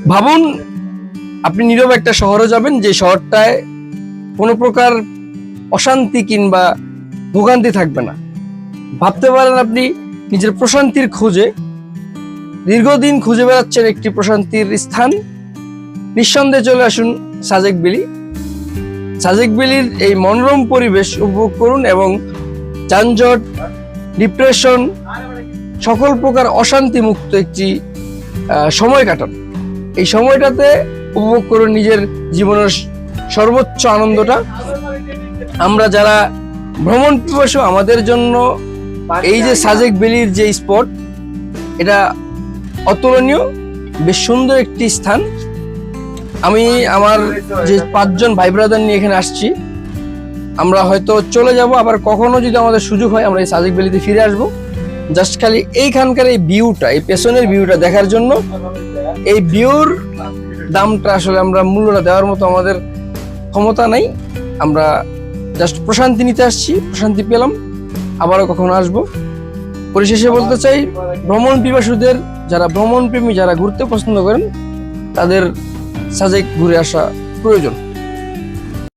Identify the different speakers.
Speaker 1: ভাবুন আপনি নীরব একটা শহরে যাবেন, যে শহরটায় কোনো প্রকার অশান্তি কিংবা ভোগান্তি থাকবে না। ভাবতে পারেন আপনি নিজের প্রশান্তির খোঁজে দীর্ঘদিন খুঁজে বেড়াচ্ছেন একটি প্রশান্তির স্থান। নিঃসন্দেহে চলে আসুন সাজেক ভ্যালি। সাজেক ভ্যালির এই মনোরম পরিবেশ উপভোগ করুন এবং যানজট, ডিপ্রেশন, সকল প্রকার অশান্তি মুক্ত একটি সময় কাটান। এই সময়টাতে উপভোগ করুন নিজের জীবনের সর্বোচ্চ আনন্দটা। আমরা যারা ভ্রমণ পিপাসু, আমাদের জন্য এই যে সাজেক ভ্যালির যে স্পট, এটা অতুলনীয়, বেশ সুন্দর একটি স্থান। আমি আমার যে 5 জন ভাই ব্রাদার নিয়ে এখানে আসছি, আমরা হয়তো চলে যাব, আবার কখনো যদি আমাদের সুযোগ হয় আমরা এই সাজেক ভ্যালিতে ফিরে আসবো, জাস্ট খালি এইখানকার এই ভিউটা, এই পেছনের ভিউটা দেখার জন্য। এই ভিউর দামটা আসলে আমরা মূল্যটা দেওয়ার মতো আমাদের ক্ষমতা নাই। আমরা জাস্ট প্রশান্তি নিতে আসছি, প্রশান্তি পেলাম, আবারও কখনো আসবো। পরিশেষে বলতে চাই, ভ্রমণ পিপাসুদের, যারা ভ্রমণ প্রেমী, যারা ঘুরতে পছন্দ করেন, তাদের সাজেক ঘুরে আসা প্রয়োজন।